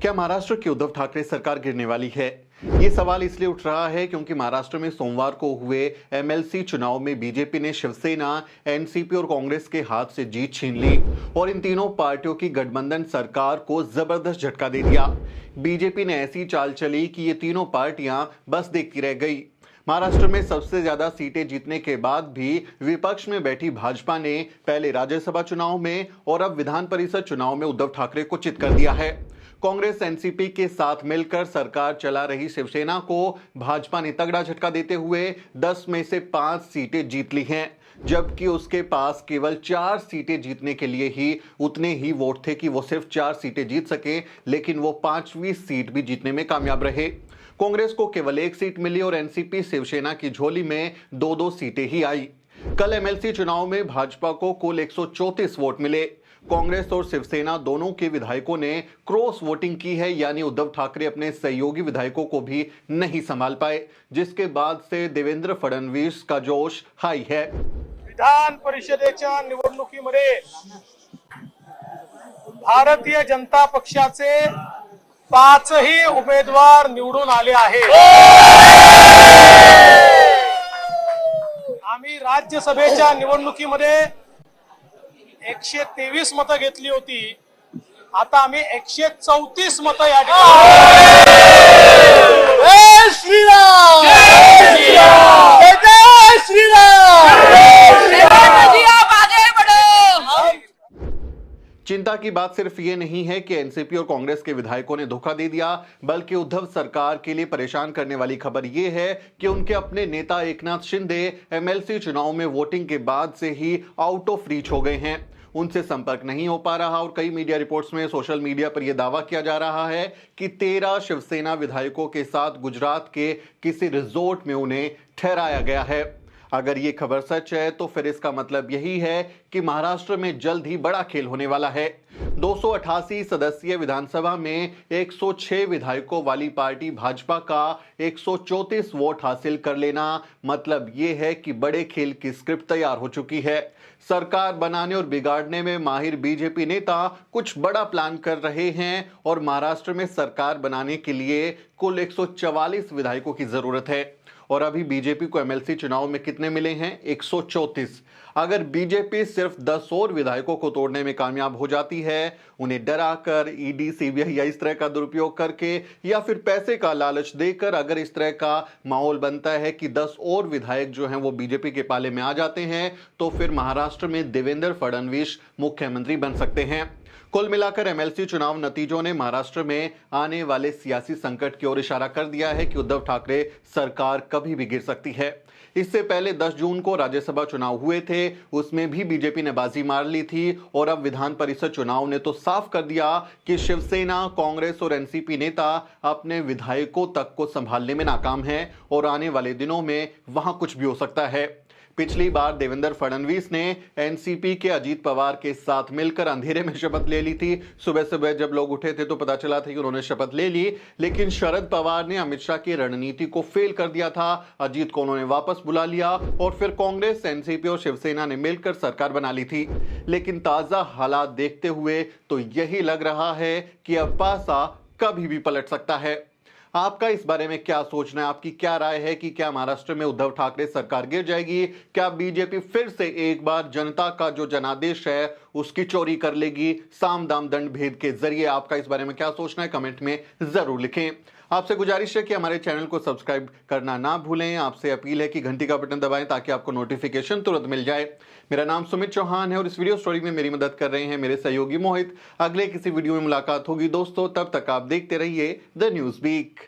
क्या महाराष्ट्र की उद्धव ठाकरे सरकार गिरने वाली है? ये सवाल इसलिए उठ रहा है क्योंकि महाराष्ट्र में सोमवार को हुए एमएलसी चुनाव में बीजेपी ने शिवसेना, एनसीपी और कांग्रेस के हाथ से जीत छीन ली और इन तीनों पार्टियों की गठबंधन सरकार को जबरदस्त झटका दे दिया। बीजेपी ने ऐसी चाल चली कि ये तीनों पार्टियां बस देखती रह गई। महाराष्ट्र में सबसे ज्यादा सीटें जीतने के बाद भी विपक्ष में बैठी भाजपा ने पहले राज्यसभा चुनाव में और अब विधान परिषद चुनाव में उद्धव ठाकरे को चित कर दिया है। कांग्रेस एनसीपी के साथ मिलकर सरकार चला रही शिवसेना को भाजपा ने तगड़ा झटका देते हुए 10 में से 5 सीटें जीत ली हैं, जबकि उसके पास केवल 4 सीटें जीतने के लिए ही उतने ही वोट थे कि वो सिर्फ 4 सीटें जीत सके, लेकिन वो 5वीं सीट भी जीतने में कामयाब रहे। कांग्रेस को केवल 1 सीट मिली और एनसीपी शिवसेना की झोली में 2-2 सीटें ही आई। कल एमएलसी चुनाव में भाजपा को कुल 134 वोट मिले। कांग्रेस और शिवसेना दोनों के विधायकों ने क्रॉस वोटिंग की है, यानी उद्धव ठाकरे अपने सहयोगी विधायकों को भी नहीं संभाल पाए, जिसके बाद से देवेंद्र फडणवीस का जोश हाई है। विधान परिषदेच्या निवडणुकीमध्ये भारतीय जनता पक्षाचे 5ही उमेदवार निवडून आले आहेत। आम्ही राज्यसभेच्या निवडणुकीमध्ये 123 मतं घेतली होती, आता आम्ही 134 मतं या ठिकाणी। जय श्रीराम, जय श्रीराम, जय श्रीराम। चिंता की बात सिर्फ ये नहीं है कि एनसीपी और कांग्रेस के विधायकों ने धोखा दे दिया, बल्कि उद्धव सरकार के लिए परेशान करने वाली खबर ये है कि उनके अपने नेता एकनाथ शिंदे एमएलसी चुनाव में वोटिंग के बाद से ही आउट ऑफ रीच हो गए हैं। उनसे संपर्क नहीं हो पा रहा और कई मीडिया रिपोर्ट्स में सोशल मीडिया पर यह दावा किया जा रहा है कि 13 शिवसेना विधायकों के साथ गुजरात के किसी रिजॉर्ट में उन्हें ठहराया गया है। अगर ये खबर सच है तो फिर इसका मतलब यही है कि महाराष्ट्र में जल्द ही बड़ा खेल होने वाला है। 288 सदस्यीय विधानसभा में 106 विधायकों वाली पार्टी भाजपा का 134 वोट हासिल कर लेना मतलब ये है कि बड़े खेल की स्क्रिप्ट तैयार हो चुकी है। सरकार बनाने और बिगाड़ने में माहिर बीजेपी नेता कुछ बड़ा प्लान कर रहे हैं और महाराष्ट्र में सरकार बनाने के लिए कुल 144 विधायकों की जरूरत है और अभी बीजेपी को एमएलसी चुनाव में कितने मिले हैं? 134। अगर बीजेपी सिर्फ 10 और विधायकों को तोड़ने में कामयाब हो जाती है, उन्हें डराकर ईडी, सीबीआई या इस तरह का दुरुपयोग करके या फिर पैसे का लालच देकर अगर इस तरह का माहौल बनता है कि 10 और विधायक जो हैं वो बीजेपी के पाले में आ जाते हैं, तो फिर महाराष्ट्र में देवेंद्र फडणवीस मुख्यमंत्री बन सकते हैं। कुल मिलाकर एमएलसी चुनाव नतीजों ने महाराष्ट्र में आने वाले सियासी संकट की ओर इशारा कर दिया है कि उद्धव ठाकरे सरकार कभी भी गिर सकती है। इससे पहले 10 जून को राज्यसभा चुनाव हुए थे, उसमें भी बीजेपी ने बाजी मार ली थी और अब विधान परिषद चुनाव ने तो साफ कर दिया कि शिवसेना, कांग्रेस और एनसीपी नेता अपने विधायकों तक को संभालने में नाकाम हैं और आने वाले दिनों में वहां कुछ भी हो सकता है। पिछली बार देवेंद्र फडणवीस ने एनसीपी के अजीत पवार के साथ मिलकर अंधेरे में शपथ ले ली थी। सुबह सुबह जब लोग उठे थे तो पता चला था कि उन्होंने शपथ ले ली, लेकिन शरद पवार ने अमित शाह की रणनीति को फेल कर दिया था। अजीत को उन्होंने वापस बुला लिया और फिर कांग्रेस, एनसीपी और शिवसेना ने मिलकर सरकार बना ली थी। लेकिन ताजा हालात देखते हुए तो यही लग रहा है कि अब पासा कभी भी पलट सकता है। आपका इस बारे में क्या सोचना है? आपकी क्या राय है कि क्या महाराष्ट्र में उद्धव ठाकरे सरकार गिर जाएगी? क्या बीजेपी फिर से एक बार जनता का जो जनादेश है उसकी चोरी कर लेगी साम दाम दंड भेद के जरिए? आपका इस बारे में क्या सोचना है? कमेंट में जरूर लिखें। आपसे गुजारिश है कि हमारे चैनल को सब्सक्राइब करना ना भूलें। आपसे अपील है कि घंटी का बटन दबाएं ताकि आपको नोटिफिकेशन तुरंत मिल जाए। मेरा नाम सुमित चौहान है और इस वीडियो स्टोरी में मेरी मदद कर रहे हैं मेरे सहयोगी मोहित। अगले किसी वीडियो में मुलाकात होगी दोस्तों, तब तक आप देखते रहिए द न्यूज़ वीक।